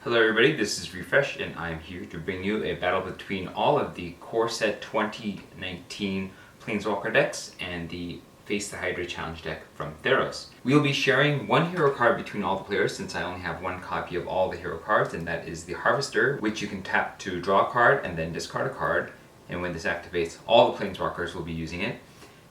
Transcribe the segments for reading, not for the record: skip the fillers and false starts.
Hello everybody, this is Refresh and I'm here to bring you a battle between all of the Core Set 2019 Planeswalker decks and the Face the Hydra challenge deck from Theros. We will be sharing one hero card between all the players since I only have one copy of all the hero cards, and that is the Harvester, which you can tap to draw a card and then discard a card, and when this activates all the Planeswalkers will be using it.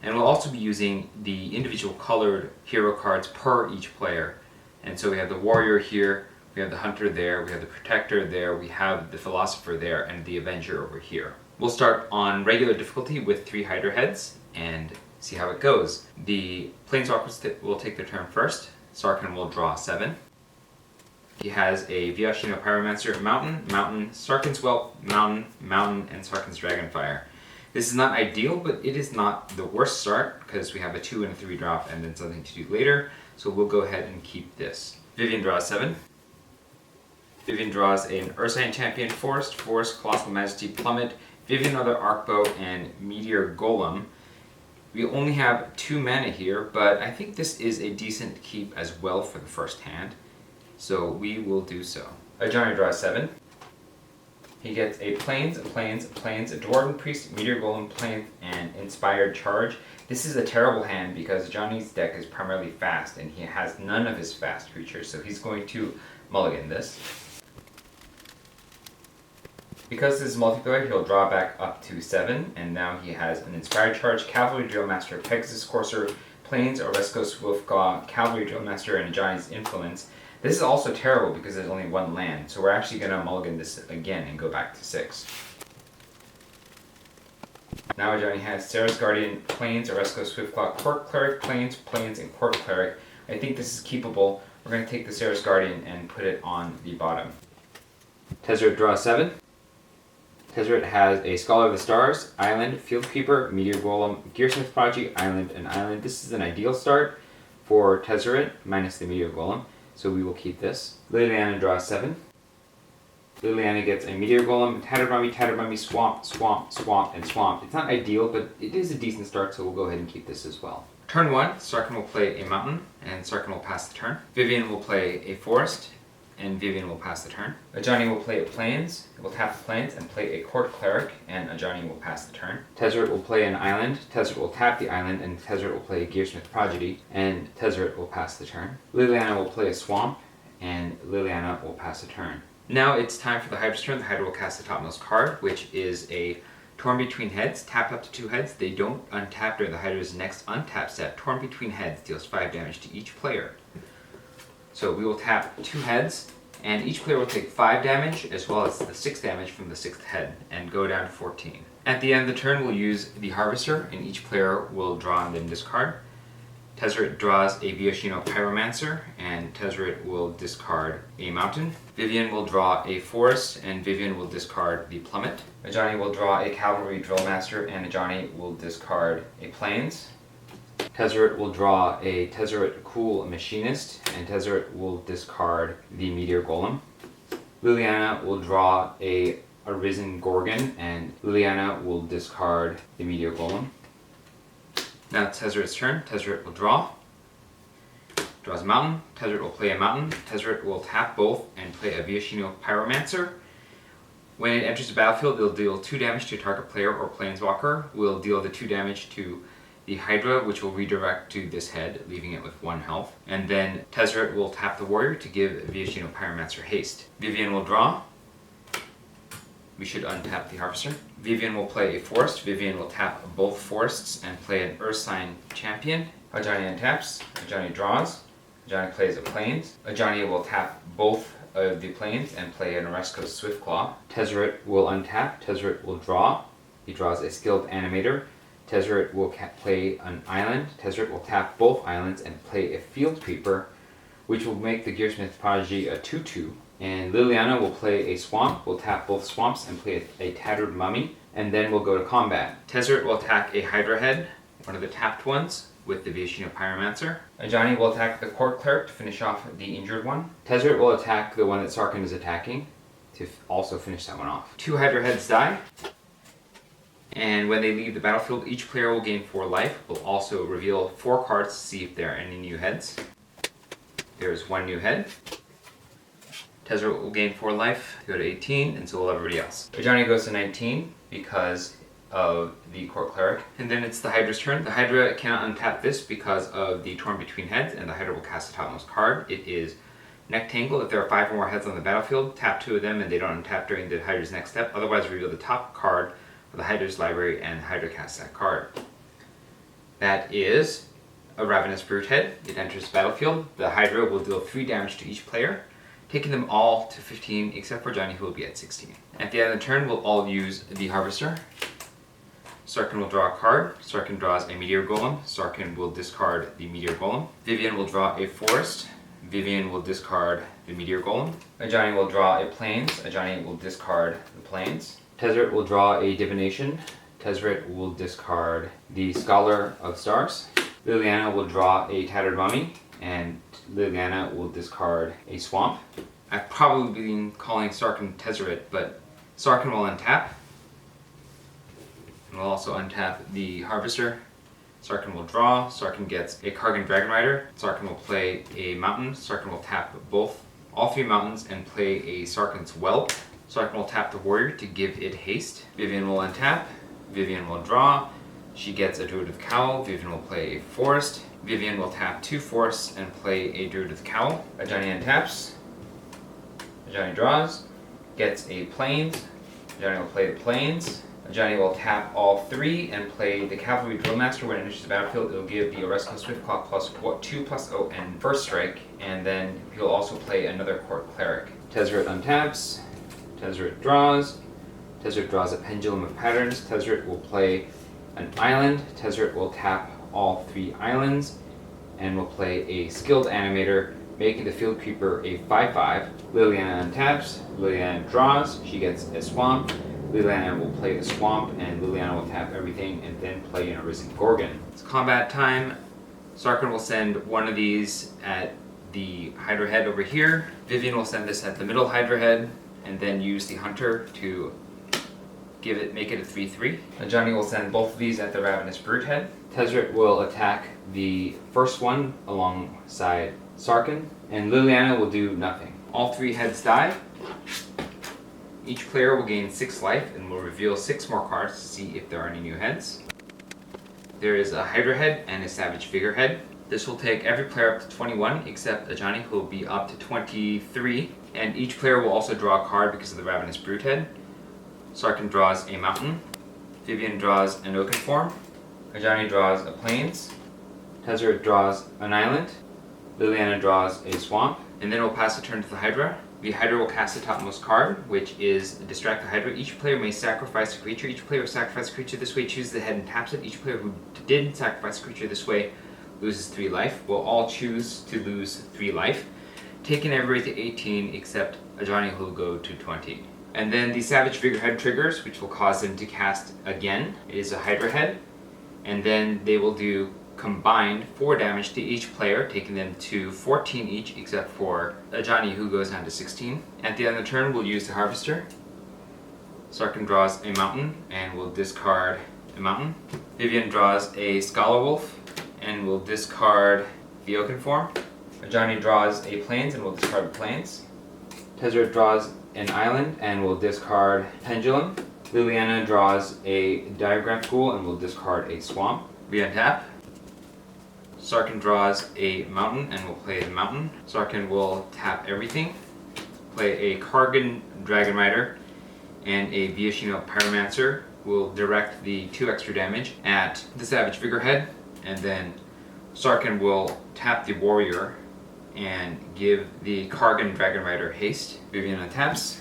And we'll also be using the individual colored hero cards per each player. And so we have the Warrior here, we have the Hunter there, we have the Protector there, we have the Philosopher there, and the Avenger over here. We'll start on regular difficulty with 3 Hydra heads and see how it goes. The Planeswalkers will take their turn first. Sarkhan will draw 7. He has a Vivien Pyromancer, Mountain, Mountain, Sarkhan's Whelp, Mountain, Mountain, and Sarkhan's Dragonfire. This is not ideal, but it is not the worst start because we have a 2 and a 3 drop and then something to do later, so we'll go ahead and keep this. Vivien draws 7. Vivien draws an Ursine Champion, Forest, Colossal Majesty, Plummet, Vivien another Arcbow, and Meteor Golem. We only have 2 mana here, but I think this is a decent keep as well for the first hand, so we will do so. Ajani draws 7. He gets a Plains, a Dwarven Priest, Meteor Golem, Plains, and Inspired Charge. This is a terrible hand because Ajani's deck is primarily fast, and he has none of his fast creatures, so he's going to mulligan this. Because this is multiplayer, he'll draw back up to 7, and now he has an Inspired Charge, Cavalry Drillmaster, Pegasus Courser, Plains, Oresco Swiftclaw, Cavalry Drillmaster, and Ajani's Influence. This is also terrible because there's only 1 land, so we're actually going to mulligan this again and go back to 6. Now Ajani has Sarah's Guardian, Plains, Oresco Swiftclaw, Court Cleric, Plains, and Court Cleric. I think this is keepable. We're going to take the Sarah's Guardian and put it on the bottom. Tezzeret draws 7. Tezzeret has a Scholar of the Stars, Island, Field Keeper, Meteor Golem, Gearsmith Prodigy, Island, and Island. This is an ideal start for Tezzeret, minus the Meteor Golem, so we will keep this. Liliana draws 7. Liliana gets a Meteor Golem, Tattered Mummy, Swamp, and Swamp. It's not ideal, but it is a decent start, so we'll go ahead and keep this as well. Turn 1, Sarkhan will play a Mountain, and Sarkhan will pass the turn. Vivien will play a Forest, and Vivien will pass the turn. Ajani will play a Plains, will tap the Plains and play a Court Cleric, and Ajani will pass the turn. Tezzeret will play an Island, Tezzeret will tap the Island, and Tezzeret will play a Gearsmith Prodigy, and Tezzeret will pass the turn. Liliana will play a Swamp, and Liliana will pass the turn. Now it's time for the Hydra's turn. The Hydra will cast the topmost card, which is a Torn Between Heads. Tap up to 2 heads. They don't untap during the Hydra's next untap step. Torn Between Heads deals 5 damage to each player. So we will tap 2 heads, and each player will take 5 damage as well as the 6 damage from the 6th head and go down to 14. At the end of the turn, we'll use the Harvester, and each player will draw and then discard. Tezzeret draws a Vivien Pyromancer, and Tezzeret will discard a Mountain. Vivien will draw a Forest, and Vivien will discard the Plummet. Ajani will draw a Cavalry Drillmaster, and Ajani will discard a Plains. Tezzeret will draw a Tezzeret Cool Machinist, and Tezzeret will discard the Meteor Golem. Liliana will draw a Arisen Gorgon, and Liliana will discard the Meteor Golem. Now it's Tezzeret's turn. Tezzeret will draw. Draws a Mountain. Tezzeret will play a Mountain. Tezzeret will tap both and play a Vivien Pyromancer. When it enters the battlefield, it'll deal 2 damage to a target player or Planeswalker. We'll deal the 2 damage to the Hydra, which will redirect to this head, leaving it with 1 health. And then Tezzeret will tap the Warrior to give Vivien Pyromancer haste. Vivien will draw. We should untap the Harvester. Vivien will play a Forest. Vivien will tap both Forests and play an Ursine Champion. Ajani untaps. Ajani draws. Ajani plays a Plains. Ajani will tap both of the Plains and play an Oresco Swiftclaw. Tezzeret will untap. Tezzeret will draw. He draws a Skilled Animator. Tezzeret will play an Island. Tezzeret will tap both islands and play a Field Creeper, which will make the Gearsmith Prodigy a 2/2. And Liliana will play a Swamp, will tap both Swamps and play a Tattered Mummy, and then we'll go to combat. Tezzeret will attack a Hydra head, one of the tapped ones, with the Vivien Pyromancer. Ajani will attack the Court Cleric to finish off the injured one. Tezzeret will attack the one that Sarkhan is attacking to also finish that one off. 2 Hydra heads die. And when they leave the battlefield, each player will gain 4 life. We'll also reveal 4 cards to see if there are any new heads. There's 1 new head. Tezzeret will gain 4 life, go to 18, and so will everybody else. Ajani goes to 19 because of the Court Cleric. And then it's the Hydra's turn. The Hydra cannot untap this because of the Torn Between Heads, and the Hydra will cast the topmost card. It is Neck Tangle. If there are 5 or more heads on the battlefield, tap 2 of them and they don't untap during the Hydra's next step. Otherwise, reveal the top card of the Hydra's library and the Hydra casts that card. That is a Ravenous Brute Head. It enters the battlefield. The Hydra will deal 3 damage to each player, taking them all to 15 except for Ajani, who will be at 16. At the end of the turn, we'll all use the Harvester. Sarkhan will draw a card. Sarkhan draws a Meteor Golem. Sarkhan will discard the Meteor Golem. Vivien will draw a Forest. Vivien will discard the Meteor Golem. Ajani will draw a Plains. Ajani will discard the Plains. Tezzeret will draw a Divination. Tezzeret will discard the Scholar of Stars. Liliana will draw a Tattered Mummy, and Liliana will discard a Swamp. I've probably been calling Sarkhan Tezzeret, but Sarkhan will untap. And we'll also untap the Harvester. Sarkhan will draw. Sarkhan gets a Kargan Dragon Rider. Sarkhan will play a mountain. Sarkhan will tap all 3 mountains and play a Sarkhan's Whelp. Sarkhan will tap the warrior to give it haste. Vivien will untap. Vivien will draw. She gets a Druid with Cowl. Vivien will play a forest. Vivien will tap 2 forests and play a Druid with Cowl. Ajani untaps. Ajani draws. Gets a Plains. Ajani will play the Plains. Ajani will tap all 3 and play the Cavalry Drillmaster. When it enters the battlefield, it will give the Oresco Swiftclaw +2/+0 and first strike, and then he'll also play another Court Cleric. Tezzeret untaps. Tezzeret draws. Tezzeret draws a Pendulum of Patterns. Tezzeret will play an island. Tezzeret will tap all 3 islands and will play a Skilled Animator, making the Field Creeper a 5/5. Liliana untaps. Liliana draws. She gets a Swamp. Liliana will play the Swamp, and Liliana will tap everything and then play an Arisen Gorgon. It's combat time. Sarkhan will send one of these at the Hydra head over here. Vivien will send this at the middle Hydra head, and then use the Hunter to make it a 3/3. Ajani will send both of these at the Ravenous Brute head. Tezzeret will attack the first one alongside Sarkhan, and Liliana will do nothing. All 3 heads die. Each player will gain 6 life and will reveal 6 more cards to see if there are any new heads. There is a Hydra head and a Savage Vigor head. This will take every player up to 21 except Ajani, who will be up to 23. And each player will also draw a card because of the Ravenous Brute head. Sarkhan draws a Mountain. Vivien draws an Oakenform. Ajani draws a Plains. Tezzeret draws an Island. Liliana draws a Swamp. And then we'll pass the turn to the Hydra. The Hydra will cast the topmost card, which is Distract the Hydra. Each player may sacrifice a creature. Each player who sacrifices a creature this way chooses the head and taps it. Each player who didn't sacrifice a creature this way loses 3 life. We'll all choose to lose 3 life, taking everybody to 18 except Ajani, who will go to 20. And then the Savage Vigor head triggers, which will cause them to cast again. It is a Hydra head, and then they will do combined 4 damage to each player, taking them to 14 each except for Ajani, who goes down to 16. At the end of the turn, we'll use the Harvester. Sarkhan draws a Mountain and will discard a Mountain. Vivien draws a Scholar Wolf and will discard the Oakenform. Ajani draws a Plains and will discard the Plains. Tezzeret draws an Island and will discard Pendulum. Liliana draws a Diagram Pool and will discard a Swamp. We untap. Sarkhan draws a Mountain and will play the Mountain. Sarkhan will tap everything, play a Kargan Dragon Rider, and a Viashino Pyromancer. Will direct the 2 extra damage at the Savage Vigor head, and then Sarkhan will tap the Warrior and give the Kargan Dragon Rider haste. Vivien untaps.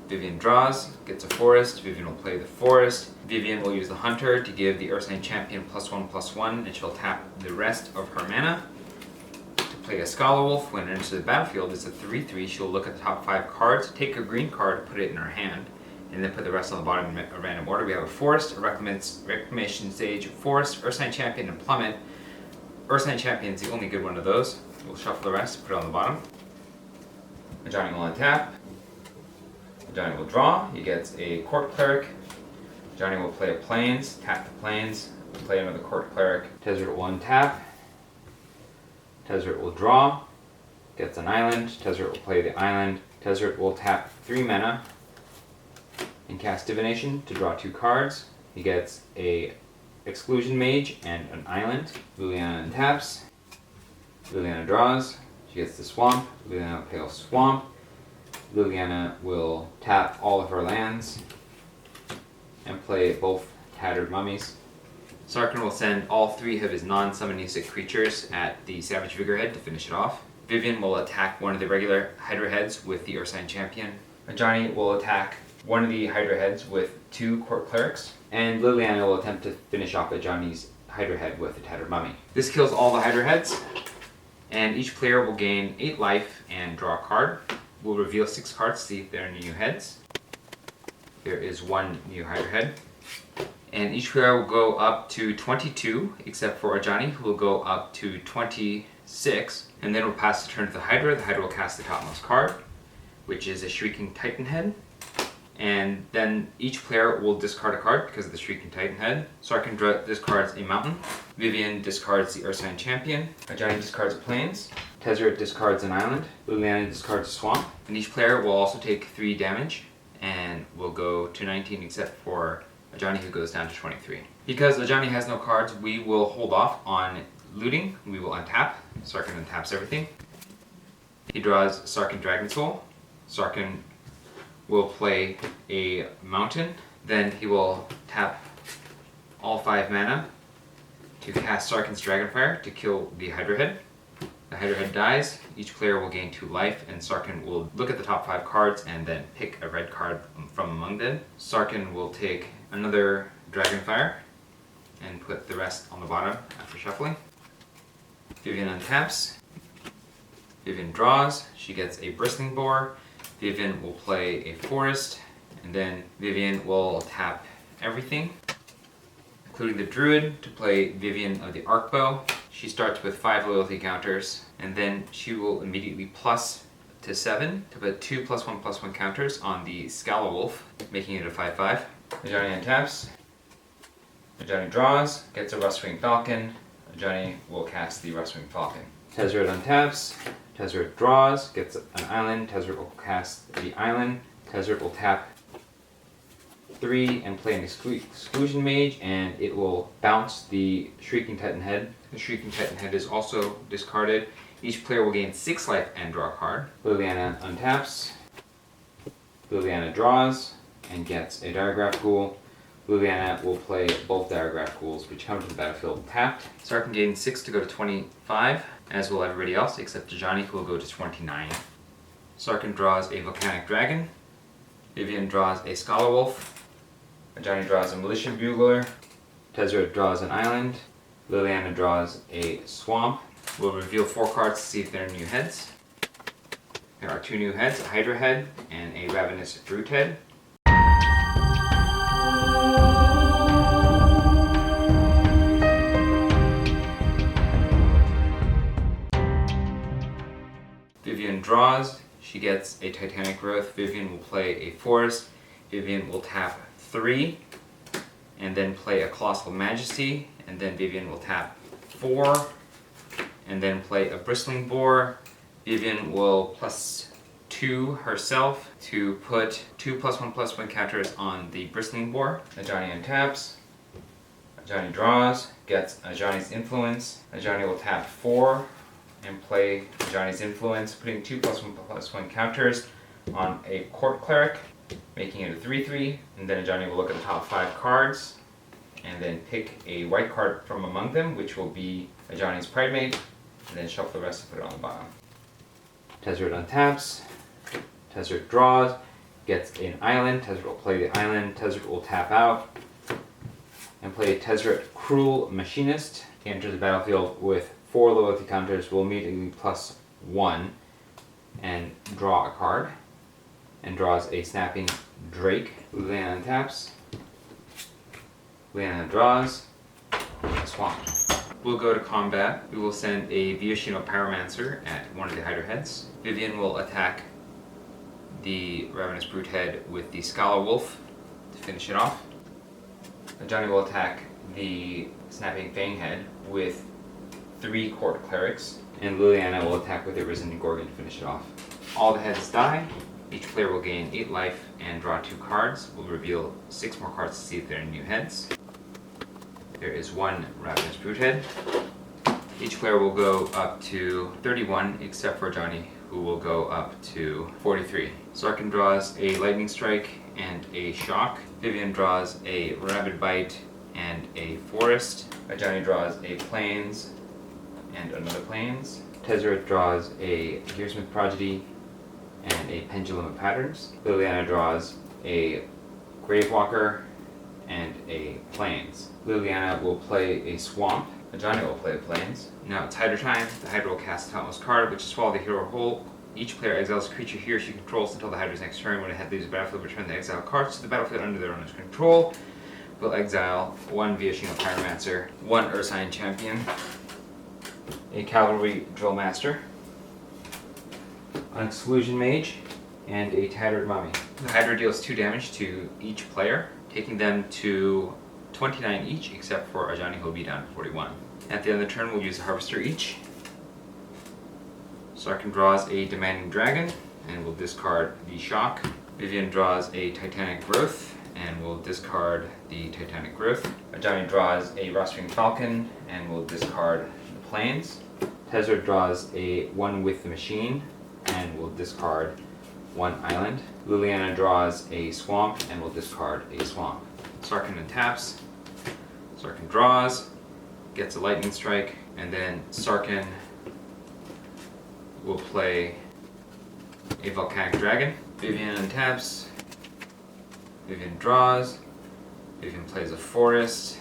Vivien draws, gets a Forest. Vivien will play the Forest. Vivien will use the Hunter to give the Ursine Champion +1/+1, and she'll tap the rest of her mana to play a Scholar Wolf. When it enters the battlefield, it's a 3/3. She'll look at the top 5 cards, take a green card, put it in her hand, and then put the rest on the bottom in a random order. We have a Forest, a Reclamation Sage, Forest, Ursine Champion, and Plummet. Ursine Champion is the only good one of those. We'll shuffle the rest, put it on the bottom. Ajani will untap. Ajani will draw. He gets a Court Cleric. Ajani will play a Plains, tap the Plains, play another Court Cleric. Tezzeret will untap. Tezzeret will draw. gets an island. Tezzeret will play the island. Tezzeret will tap 3 mana and cast Divination to draw 2 cards. He gets a Exclusion Mage and an island. Liliana taps. Liliana draws. She gets the swamp. Liliana will play a swamp. Liliana will tap all of her lands and play both Tattered Mummies. Sarkhan will send all 3 of his non-summonistic creatures at the Savage Figurehead to finish it off. Vivien will attack one of the regular Hydra heads with the Ursine Champion. Ajani will attack one of the Hydra heads with 2 Court Clerics. And Liliana will attempt to finish off Ajani's Hydra head with a Tattered Mummy. This kills all the Hydra heads, and each player will gain 8 life and draw a card. We'll reveal 6 cards to see if there are new heads. There is 1 new Hydra head. And each player will go up to 22, except for Ajani, who will go up to 26. And then we'll pass the turn to the Hydra. The Hydra will cast the topmost card, which is a Shrieking Titan head. And then each player will discard a card because of the Shrieking Titan head. Sarkhan discards a mountain. Vivien discards the Ursine Champion. Ajani discards plains. Tezzeret discards an island. Liliana discards a swamp. And each player will also take 3 damage and will go to 19 except for Ajani, who goes down to 23. Because Ajani has no cards, we will hold off on looting. We will untap. Sarkhan untaps everything. He draws Sarkhan Dragon Soul. Sarkhan will play a mountain. Then he will tap all 5 mana to cast Sarkhan's Dragonfire to kill the Hydra head. The Hydra head dies. Each player will gain 2 life, and Sarkhan will look at the top 5 cards and then pick a red card from among them. Sarkhan will take another Dragonfire and put the rest on the bottom after shuffling. Vivien untaps. Vivien draws. She gets a Bristling Boar. Vivien will play a forest, and then Vivien will tap everything, including the Druid, to play Vivien of the Arcbow. She starts with 5 loyalty counters, and then she will immediately plus to 7 to put 2 +1/+1 counters on the Scala-Wolf, making it a 5/5. Ajani untaps. Ajani draws, gets a Rustwing Falcon. Ajani will cast the Rustwing Falcon. Tezzeret untaps. Tezzeret draws, gets an island. Tezzeret will cast the island. Tezzeret will tap 3 and play an Exclusion Mage, and it will bounce the Shrieking Titan head. The Shrieking Titan head is also discarded. Each player will gain 6 life and draw a card. Liliana untaps. Liliana draws and gets a Diregraph Ghoul. Liliana will play both Diregraph Ghouls, which come to the battlefield tapped. Sarkhan gains 6 to go to 25, as will everybody else except Ajani, who will go to 29. Sarkhan draws a Volcanic Dragon. Vivien draws a Scala-Wolf. Ajani draws a Militia Bugler. Tezzeret draws an island. Liliana draws a swamp. We'll reveal 4 cards to see if there are new heads. There are 2 new heads, a Hydra head and a Ravenous Brute head. Vivien draws. She gets a Titanic Growth. Vivien will play a forest. Vivien will tap 3 and then play a Colossal Majesty, and then Vivien will tap 4 and then play a Bristling Boar. Vivien will +2 herself to put 2 +1/+1 counters on the Bristling Boar. Ajani untaps. Ajani draws, gets Ajani's Influence. Ajani will tap 4 and play Ajani's Influence, putting 2 +1/+1 counters on a Court Cleric, making it a 3/3. And then Ajani will look at the top 5 cards and then pick a white card from among them, which will be Ajani's Pridemate, and then shuffle the rest and put it on the bottom. Tezzeret untaps. Tezzeret draws, gets an island. Tezzeret will play the island. Tezzeret will tap out and play a Tezzeret Cruel Machinist. He enters the battlefield with 4 loyalty counters, will immediately +1 and draw a card, and draws a Snapping Drake. Liliana untaps. Liliana draws a swamp. We'll go to combat. We will send a Vioshino Pyromancer at one of the Hydra heads. Vivien will attack the Ravenous Brute head with the Scala-Wolf to finish it off. Ajani will attack the Snapping Fang head with 3 Court Clerics, and Liliana will attack with a Risen Gorgon to finish it off. All the heads die. Each player will gain 8 life and draw 2 cards. We'll reveal 6 more cards to see if there are new heads. There is 1 Ravenous Broodhead. Each player will go up to 31, except for Ajani, who will go up to 43. Sarkhan draws a Lightning Strike and a Shock. Vivien draws a Rabid Bite and a Forest. Ajani draws a Plains and another Plains. Tezzeret draws a Gearsmith Prodigy and a Pendulum of Patterns. Liliana draws a Gravewalker and a Plains. Liliana will play a Swamp. Ajani will play a Plains. Now it's Hydra time. The Hydra will cast the topmost card, which is Swallow the Hero Whole. Each player exiles a creature he or she controls until the Hydra's next turn. When a head leaves the battlefield, return the exiled cards to the battlefield under their owner's control. We'll exile 1 Vivien Pyromancer, 1 Ursine Champion, a Cavalry Drill Master, an Exclusion Mage, and a Tattered Mummy. The Hydra deals 2 damage to each player, taking them to 29 each, except for Ajani, who will be down to 41. At the end of the turn, we'll use a Harvester each. Sarkhan draws a Demanding Dragon, and will discard the Shock. Vivien draws a Titanic Growth, and will discard the Titanic Growth. Ajani draws a Rostering Falcon, and will discard the Plains. Tezzeret draws a 1 with the Machine, and will discard 1 island. Liliana draws a Swamp, and will discard a Swamp. Sarkhan taps. Sarkhan draws, gets a Lightning Strike, and then Sarkhan will play a Volcanic Dragon. Vivien untaps. Vivien draws. Vivien plays a Forest.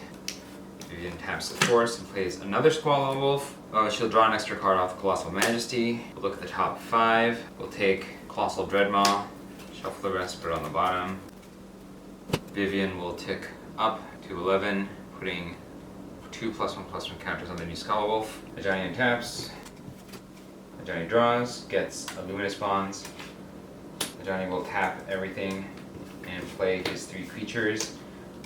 Vivien taps the Forest and plays another Squallow Wolf. She'll draw an extra card off Colossal Majesty. We'll look at the top 5. We'll take Colossal Dreadmaw, shuffle the rest, put it on the bottom. Vivien will tick up to 11, putting 2+1/+1 counters on the new Squallow Wolf. Ajani untaps. Ajani draws, gets a Luminous Bonds. Ajani will tap everything and play his 3 creatures: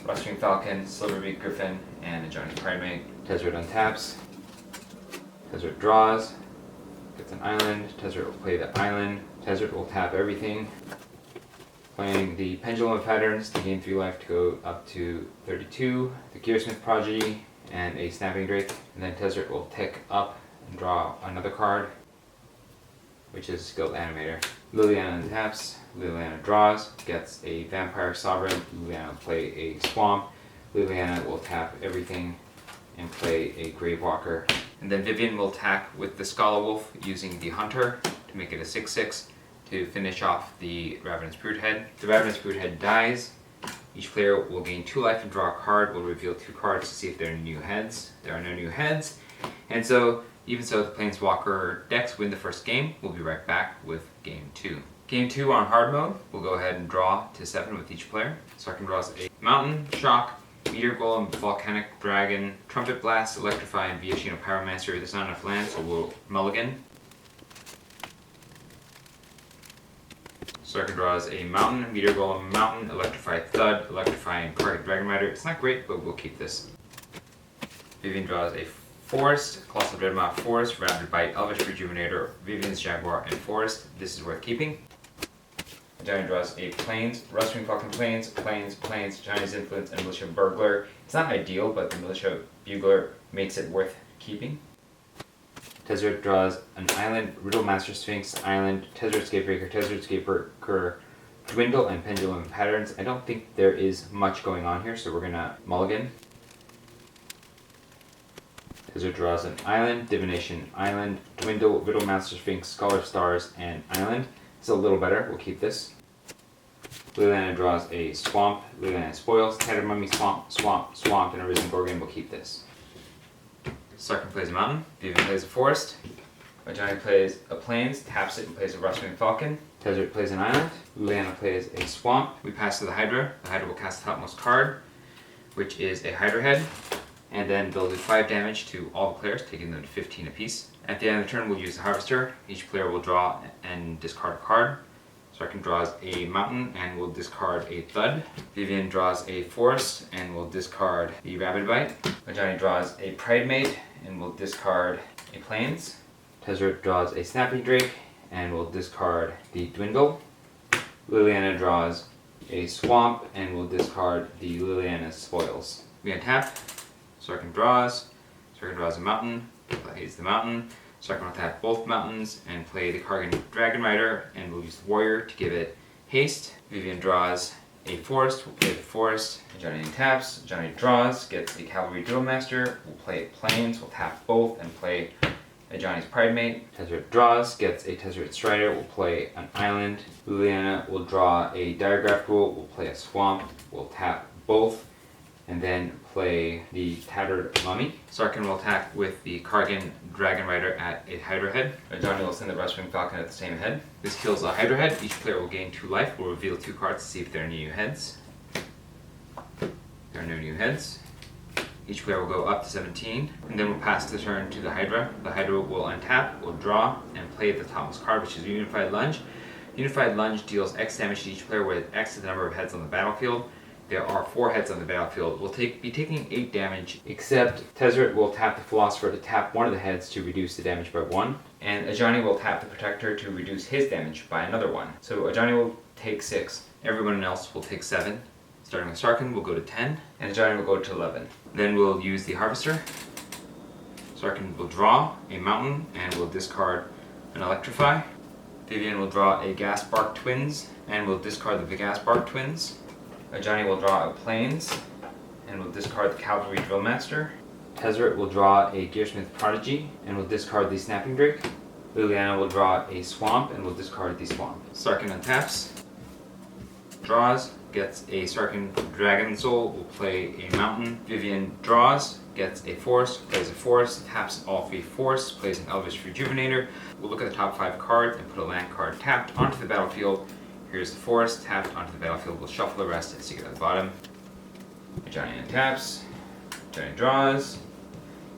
Rostering Falcon, Silverbeak Griffin, and Ajani Pridemate. Tezzeret untaps. Tezzeret draws, gets an island. Tezzeret will play the island. Tezzeret will tap everything, playing the Pendulum of Patterns to gain 3 life to go up to 32, the Gearsmith Prodigy, and a Snapping Drake. And then Tezzeret will tick up and draw another card, which is Skilled Animator. Liliana taps. Liliana draws, gets a Vampire Sovereign. Liliana will play a Swamp. Liliana will tap everything and play a Gravewalker. And then Vivien will attack with the Squallow Wolf using the Hunter to make it a 6/6 to finish off the Ravenous Broodhead. The Ravenous Broodhead dies. Each player will gain 2 life and draw a card. We'll reveal 2 cards to see if there are new heads. There are no new heads. And so, even so, the Planeswalker decks win the first game. We'll be right back with Game 2. Game 2 on hard mode, we'll go ahead and draw to 7 with each player. Sarkhan draws a Mountain, Shock, Meteor Golem, Volcanic Dragon, Trumpet Blast, Electrify, and Vivien Pyromancer. There's not enough land, so we'll mulligan. Sarkhan draws a Mountain, Meteor Golem, Mountain, Electrify, Thud, Electrify, and Target Dragon Rider. It's not great, but we'll keep this. Vivien draws a Forest, Colossal Dreadmaw, Forest, Rabid Bite, Elvish Rejuvenator, Vivien's Jaguar, and Forest. This is worth keeping. Ajani draws a Plains, Rustwing Falcon Plains, Plains, Plains, Ajani's Influence, and Militia Burglar. It's not ideal, but the Militia Bugler makes it worth keeping. Tezzeret draws an island, Riddlemaster Sphinx, island, Tezzeret Scapebreaker, Dwindle, and Pendulum Patterns. I don't think there is much going on here, so we're gonna mulligan. Tezzeret draws an island, Divination, island, Dwindle, Riddlemaster Sphinx, Scholar Stars, and island. It's a little better, we'll keep this. Liliana draws a Swamp, Liliana spoils, Tattered Mummy, Swamp, Swamp, Swamp, and a Risen Gorgon, we'll keep this. Sarkhan plays a Mountain, Vivien plays a Forest, Ajani plays a Plains, taps it and plays a Rustwing Falcon. Tezzeret plays an island, Liliana plays a Swamp. We pass to the Hydra. The Hydra will cast the topmost card, which is a Hydra head, and then they'll do 5 damage to all the players, taking them to 15 apiece. At the end of the turn, we'll use the Harvester. Each player will draw and discard a card. Sarkhan draws a Mountain and will discard a Thud. Vivien draws a Forest and will discard the Rabid Bite. Ajani draws a Pridemate and will discard a Plains. Tezzeret draws a Snapping Drake and will discard the Dwindle. Liliana draws a Swamp and will discard the Liliana's Spoils. We untap. Sarkhan draws. Sarkhan draws a mountain. Plays the mountain. Sarkhan will tap both mountains and play the Kargan Dragon Rider and will use the Warrior to give it haste. Vivien draws a forest, will play the forest. Ajani taps. Ajani draws, gets a Cavalry Drill Master, will play Plains, will tap both and play Ajani's Pridemate. Tezzeret draws, gets a Tezzeret Strider, will play an island. Liliana will draw a Diregraph Rule, will play a swamp, will tap both, and then play the Tattered Mummy. Sarkhan will attack with the Kargan Dragon Rider at a Hydra head. Ajani will send the Rustwing Falcon at the same head. This kills a Hydra head. Each player will gain 2 life. We'll reveal 2 cards to see if there are any new heads. There are no new heads. Each player will go up to 17, and then we'll pass the turn to the Hydra. The Hydra will untap, will draw, and play the topmost card, which is Unified Lunge. Unified Lunge deals X damage to each player, where X is the number of heads on the battlefield. There are 4 heads on the battlefield. We'll be taking 8 damage, except Tezzeret will tap the Philosopher to tap one of the heads to reduce the damage by 1, and Ajani will tap the Protector to reduce his damage by another 1. So Ajani will take 6. Everyone else will take 7. Starting with Sarkhan, we'll go to 10, and Ajani will go to 11. Then we'll use the Harvester. Sarkhan will draw a Mountain and will discard an Electrify. Vivien will draw a Gasbark Twins and will discard the Gasbark Twins. Ajani will draw a Plains and will discard the Cavalry Drill Master. Tezzeret will draw a Gearsmith Prodigy and will discard the Snapping Drake. Liliana will draw a Swamp and will discard the Swamp. Sarkhan untaps, draws, gets a Sarkhan Dragon Soul, will play a Mountain. Vivien draws, gets a Forest, plays a Forest, taps all 3 forests, plays an Elvish Rejuvenator. We'll look at the top 5 cards and put a land card tapped onto the battlefield. Here's the forest, tapped onto the battlefield. We'll shuffle the rest and stick it at the bottom. Ajani untaps. Ajani draws.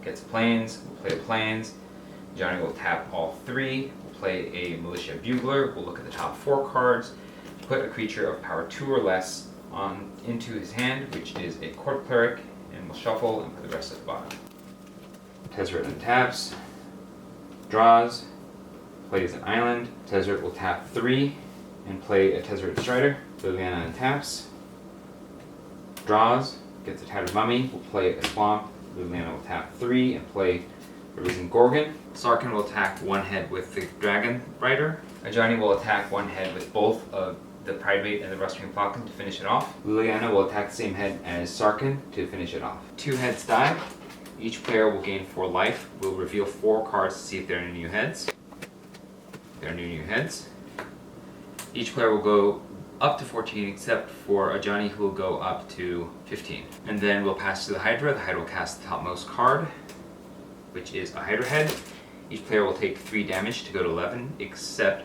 Gets Plains. We'll play the Plains. Ajani will tap all 3. We'll play a Militia Bugler. We'll look at the top 4 cards. Put a creature of power 2 or less into his hand, which is a Court Cleric, and we'll shuffle and put the rest at the bottom. Tezzeret untaps. Draws. Plays an island. Tezzeret will tap 3. And play a Tezzeret Strider. Liliana untaps. Draws. Gets a Tattered Mummy. Will play a Swamp. Liliana will tap 3 and play a Risen Gorgon. Sarkhan will attack 1 head with the Dragon Rider. Ajani will attack 1 head with both of the Pridemate and the Rustwing Falcon to finish it off. Liliana will attack the same head as Sarkhan to finish it off. 2 heads die. Each player will gain 4 life. We'll reveal 4 cards to see if there are any new heads. There are no new heads. Each player will go up to 14 except for Ajani, who will go up to 15. And then we'll pass to the Hydra. The Hydra will cast the topmost card, which is a Hydra head. Each player will take 3 damage to go to 11, except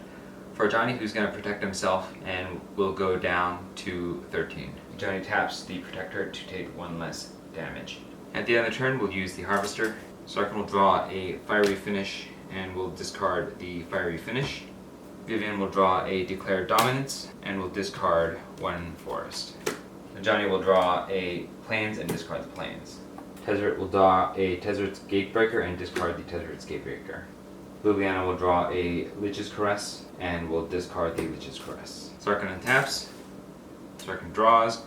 for Ajani, who's going to protect himself and will go down to 13. Ajani taps the Protector to take 1 less damage. At the end of the turn, we'll use the Harvester. Sarkhan will draw a Fiery Finish and will discard the Fiery Finish. Vivien will draw a Declare Dominance and will discard 1 forest. Ajani will draw a Plains and discard the Plains. Tezzeret will draw a Tezzeret's Gatebreaker and discard the Tezzeret's Gatebreaker. Liliana will draw a Lich's Caress and will discard the Lich's Caress. Sarkhan untaps. Sarkhan draws,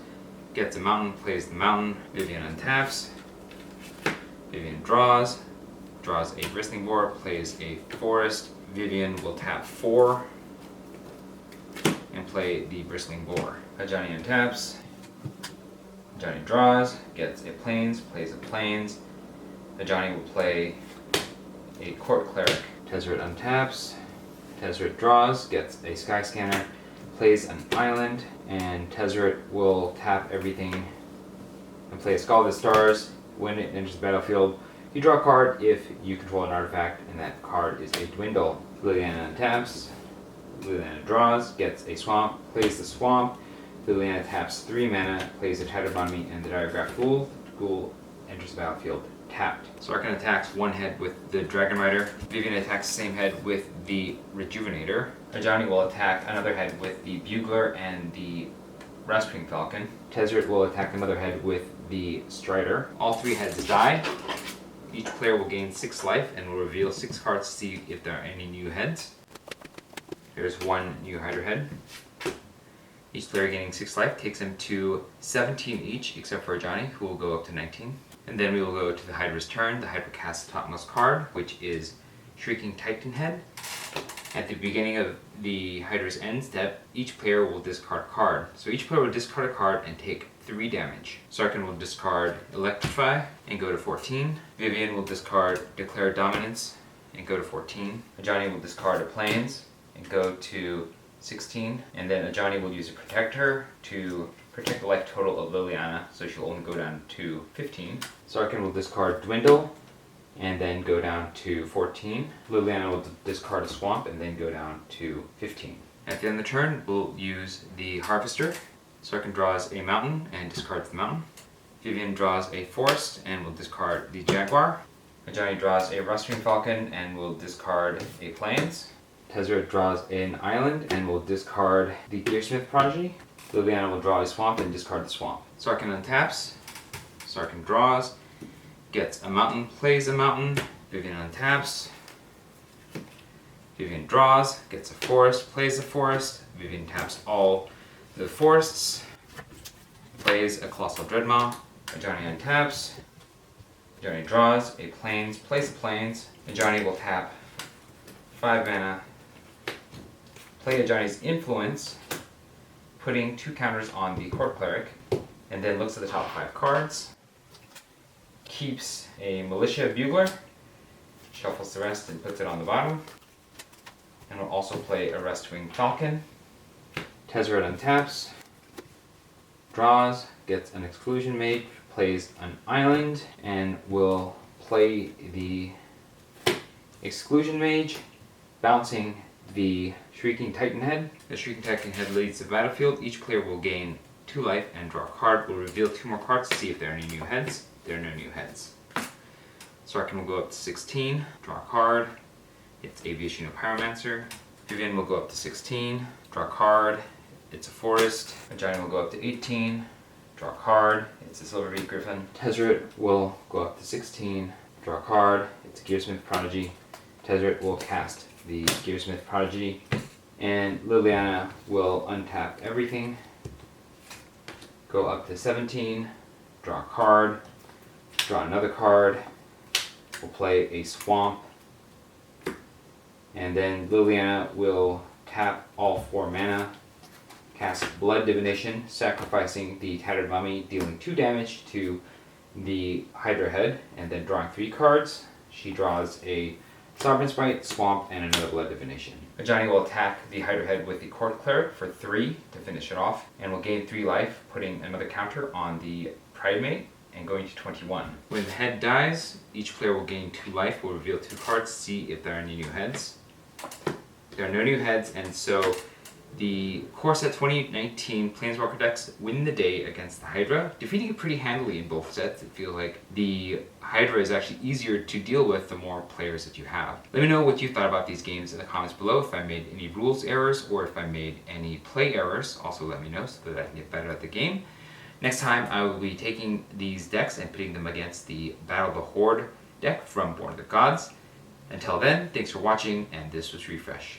gets a Mountain, plays the Mountain. Vivien untaps. Vivien draws a Bristling Boar, plays a Forest. Vivien will tap 4 and play the Bristling Boar. Ajani untaps. Ajani draws, gets a Plains, plays a Plains. Ajani will play a Court Cleric. Tezzeret untaps. Tezzeret draws, gets a Sky Scanner, plays an island, and Tezzeret will tap everything and play a Skull of the Stars. When it enters the battlefield, you draw a card if you control an artifact, and that card is a Dwindle. Liliana untaps. Liliana draws, gets a Swamp, plays the Swamp. Liliana taps 3 mana, plays a Tattered Mummy and the Diregraph Ghoul. Ghoul enters the battlefield tapped. Sarkhan attacks 1 head with the Dragon Rider. Vivien attacks the same head with the Rejuvenator. Ajani will attack another head with the Bugler and the Rustwing Falcon. Tezzeret will attack another head with the Strider. All 3 heads die. Each player will gain 6 life and will reveal 6 cards to see if there are any new heads. There's one new Hydra head. Each player gaining 6 life takes them to 17 each, except for Ajani, who will go up to 19. And then we will go to the Hydra's turn. The Hydra casts the topmost card, which is Shrieking Titan Head. At the beginning of the Hydra's end step, each player will discard a card. So each player will discard a card and take 3 damage. Sarkhan will discard Electrify and go to 14. Vivien will discard Declare Dominance and go to 14. Ajani will discard a Plains and go to 16. And then Ajani will use a Protector to protect the life total of Liliana, so she'll only go down to 15. Sarkhan will discard Dwindle and then go down to 14. Liliana will discard a Swamp and then go down to 15. At the end of the turn, we'll use the Harvester. Sarkhan draws a Mountain and discards the Mountain. Vivien draws a Forest and will discard the Jaguar. Ajani draws a Rustwing Falcon and will discard a Plains. Tezzeret draws an Island and will discard the Gearsmith Prodigy. Liliana will draw a Swamp and discard the Swamp. Sarkhan untaps. Sarkhan draws. Gets a Mountain, plays a Mountain. Vivien untaps. Vivien draws, gets a Forest, plays a Forest. Vivien taps all the forests. Plays a Colossal Dreadmaw. Ajani untaps. Ajani draws a Plains, plays a Plains. Ajani will tap 5 mana. Play Ajani's Influence, putting 2 counters on the Court Cleric, and then looks at the top 5 cards. Keeps a Militia Bugler, shuffles the rest and puts it on the bottom, and will also play a Rustwing Falcon. Tezzeret untaps, draws, gets an Exclusion Mage, plays an Island, and will play the Exclusion Mage, bouncing the Shrieking Titan Head. The Shrieking Titan Head leads the battlefield. Each player will gain 2 life and draw a card. We'll reveal 2 more cards to see if there are any new heads. There are no new heads. Sarkhan will go up to 16, draw a card. It's Aviation of Pyromancer. Vivien will go up to 16, draw a card. It's a Forest. Ajani will go up to 18, draw a card. It's a Silverbeak Griffin. Tezzeret will go up to 16, draw a card. It's a Gearsmith Prodigy. Tezzeret will cast the Gearsmith Prodigy. And Liliana will untap everything, go up to 17, draw a card. Draw another card, we'll play a Swamp, and then Liliana will tap all 4 mana, cast Blood Divination, sacrificing the Tattered Mummy, dealing 2 damage to the Hydra head, and then drawing 3 cards. She draws a Sovereign Sprite, Swamp, and another Blood Divination. Ajani will attack the Hydra head with the Court Cleric for 3 to finish it off, and will gain 3 life, putting another counter on the Pridemate, and going to 21. When the head dies, each player will gain 2 life. We'll reveal 2 cards to see if there are any new heads. There are no new heads, and so the Core Set 2019 Planeswalker decks win the day against the Hydra, defeating it pretty handily in both sets. It feels like the Hydra is actually easier to deal with the more players that you have. Let me know what you thought about these games in the comments below, if I made any rules errors or if I made any play errors. Also let me know so that I can get better at the game. Next time I will be taking these decks and putting them against the Battle of the Horde deck from Born of the Gods. Until then, thanks for watching, and this was Refresh.